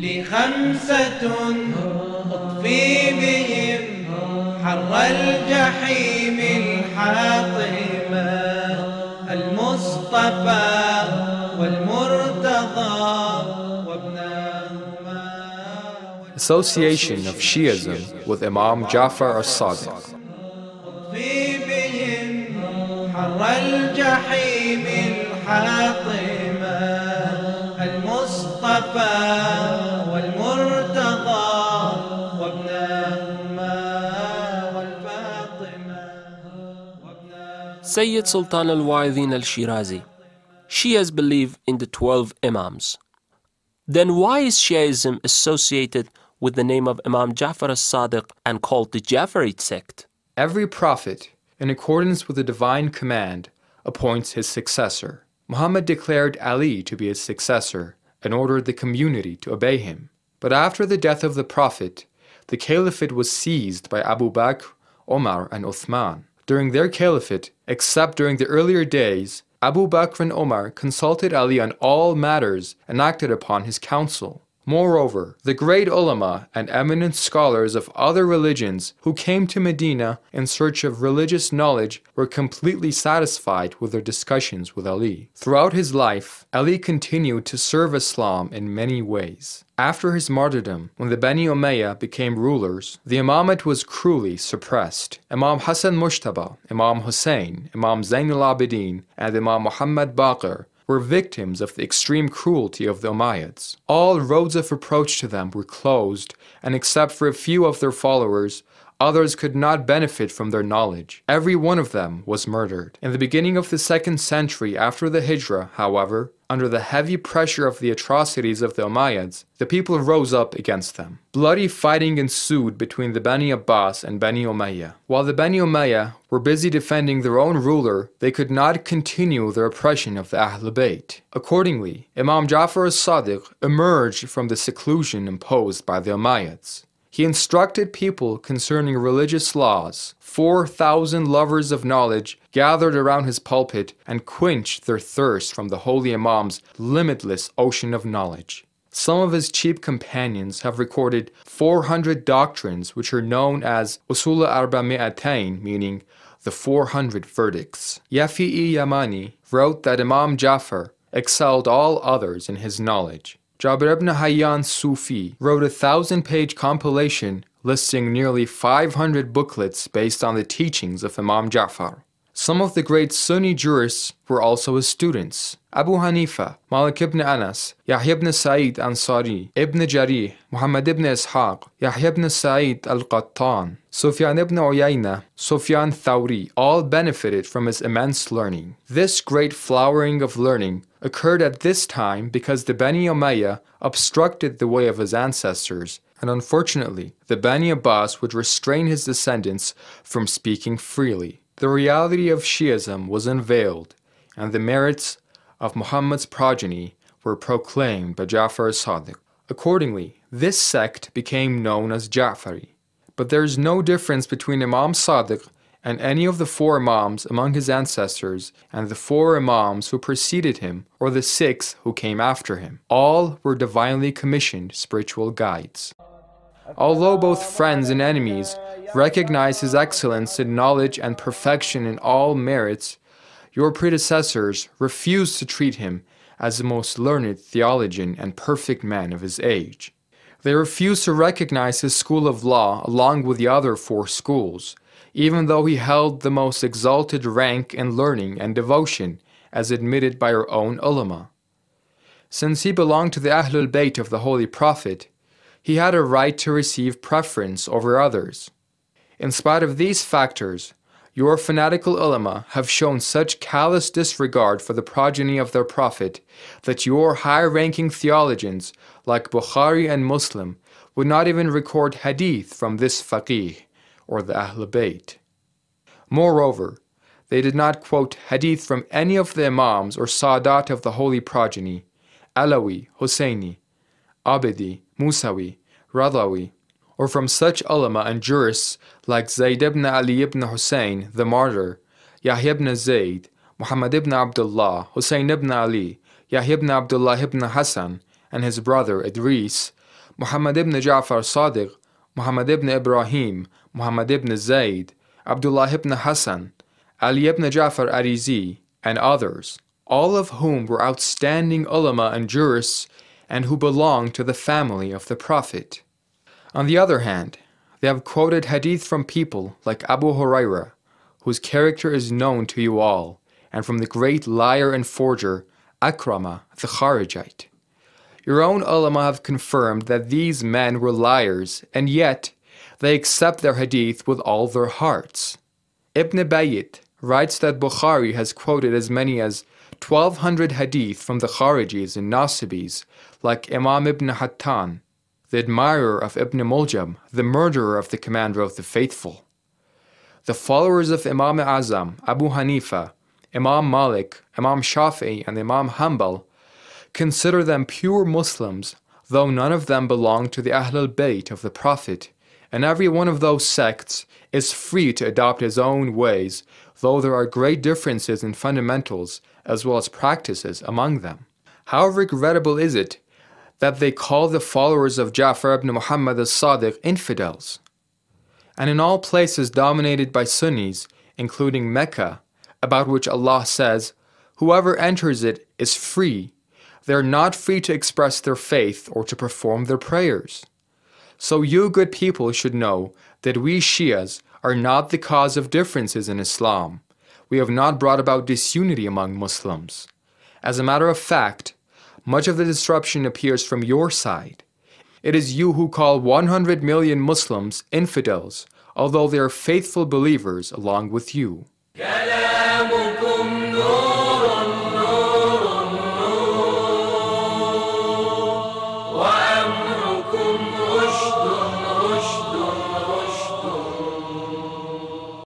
لي خمسة أطفي بهم حر الجحيم الحاطمة المصطفى والمرتضى وابنهما. Association of Shiism with Imam Ja'far as-Sadiq. أطفي بهم حر الجحيم الحاطمة المصطفى والمرتضى وابنهما والفاطمة. Sayyid Sultan al-Wa'idhin al-Shirazi. Shias believe in the 12 Imams. Then why is Shiaism associated with the name of Imam Ja'far as-Sadiq and called the Ja'farid sect? Every prophet, in accordance with the divine command, appoints his successor. Muhammad declared Ali to be his successor and ordered the community to obey him. But after the death of the Prophet, the caliphate was seized by Abu Bakr, Omar, and Uthman. During their caliphate, except during the earlier days, Abu Bakr and Omar consulted Ali on all matters and acted upon his counsel. Moreover, the great ulama and eminent scholars of other religions who came to Medina in search of religious knowledge were completely satisfied with their discussions with Ali. Throughout his life, Ali continued to serve Islam in many ways. After his martyrdom, when the Bani Umayyah became rulers, the imamate was cruelly suppressed. Imam Hassan Mushtaba, Imam Hussein, Imam Zain al-Abidin, and Imam Muhammad Baqir were victims of the extreme cruelty of the Umayyads. All roads of approach to them were closed, and except for a few of their followers, others could not benefit from their knowledge. Every one of them was murdered. In the beginning of the 2nd century after the Hijrah, however, under the heavy pressure of the atrocities of the Umayyads, the people rose up against them. Bloody fighting ensued between the Bani Abbas and Bani Umayyah. While the Bani Umayyah were busy defending their own ruler, they could not continue their oppression of the Ahlul Bayt. Accordingly, Imam Ja'far as-Sadiq emerged from the seclusion imposed by the Umayyads. He instructed people concerning religious laws. 4,000 lovers of knowledge gathered around his pulpit and quenched their thirst from the holy Imam's limitless ocean of knowledge. Some of his chief companions have recorded 400 doctrines which are known as Usul Arba'mi'atain, meaning the 400 verdicts. Yafi'i Yamani wrote that Imam Ja'far excelled all others in his knowledge. Jabir ibn Hayyan Sufi wrote a 1,000-page compilation listing nearly 500 booklets based on the teachings of Imam Ja'far. Some of the great Sunni jurists were also his students. Abu Hanifa, Malik ibn Anas, Yahya ibn Sa'id Ansari, Ibn Jarih, Muhammad ibn Ishaq, Yahya ibn Sa'id al-Qattan, Sufyan ibn Uyayna, Sufyan Thawri, all benefited from his immense learning. This great flowering of learning occurred at this time because the Bani Umayyah obstructed the way of his ancestors, and unfortunately, the Bani Abbas would restrain his descendants from speaking freely. The reality of Shi'ism was unveiled, and the merits of Muhammad's progeny were proclaimed by Ja'far as-Sadiq. Accordingly, this sect became known as Ja'fari. But there is no difference between Imam Sadiq and any of the 4 Imams among his ancestors and the 4 Imams who preceded him or the 6 who came after him. All were divinely commissioned spiritual guides. Although both friends and enemies recognize his excellence in knowledge and perfection in all merits, your predecessors refused to treat him as the most learned theologian and perfect man of his age. They refused to recognize his school of law along with the other 4 schools, even though he held the most exalted rank in learning and devotion as admitted by our own ulama. Since he belonged to the Ahlul Bayt of the Holy Prophet, he had a right to receive preference over others. In spite of these factors, your fanatical ulama have shown such callous disregard for the progeny of their Prophet that your high-ranking theologians like Bukhari and Muslim would not even record hadith from this faqih or the Ahlul Bayt. Moreover, they did not quote hadith from any of the Imams or Sadat of the holy progeny, Alawi, Husseini, Abidi, Musawi, Radawi, or from such ulama and jurists like Zayd ibn Ali ibn Hussein, the martyr, Yahya ibn Zayd, Muhammad ibn Abdullah, Hussein ibn Ali, Yahya ibn Abdullah ibn Hassan, and his brother Idris, Muhammad ibn Ja'far Sadiq, Muhammad ibn Ibrahim, Muhammad ibn Zayd, Abdullah ibn Hassan, Ali ibn Ja'far Arizi, and others, all of whom were outstanding ulama and jurists and who belonged to the family of the Prophet. On the other hand, they have quoted hadith from people like Abu Hurairah, whose character is known to you all, and from the great liar and forger Akrama the Kharijite. Your own ulama have confirmed that these men were liars, and yet they accept their hadith with all their hearts. Ibn Bayt writes that Bukhari has quoted as many as 1,200 hadith from the Kharijis and Nasibis, like Imam ibn Hattan, the admirer of Ibn Muljam, the murderer of the commander of the faithful. The followers of Imam Azam, Abu Hanifa, Imam Malik, Imam Shafi'i, and Imam Hanbal consider them pure Muslims, though none of them belong to the Ahlul Bayt of the Prophet, and every one of those sects is free to adopt his own ways, though there are great differences in fundamentals as well as practices among them. How regrettable is it that they call the followers of Ja'far ibn Muhammad as-Sadiq infidels? And in all places dominated by Sunnis, including Mecca, about which Allah says, "Whoever enters it is free," they are not free to express their faith or to perform their prayers. So you good people should know that we Shias are not the cause of differences in Islam. We have not brought about disunity among Muslims. As a matter of fact, much of the disruption appears from your side. It is you who call 100 million Muslims infidels, although they are faithful believers along with you.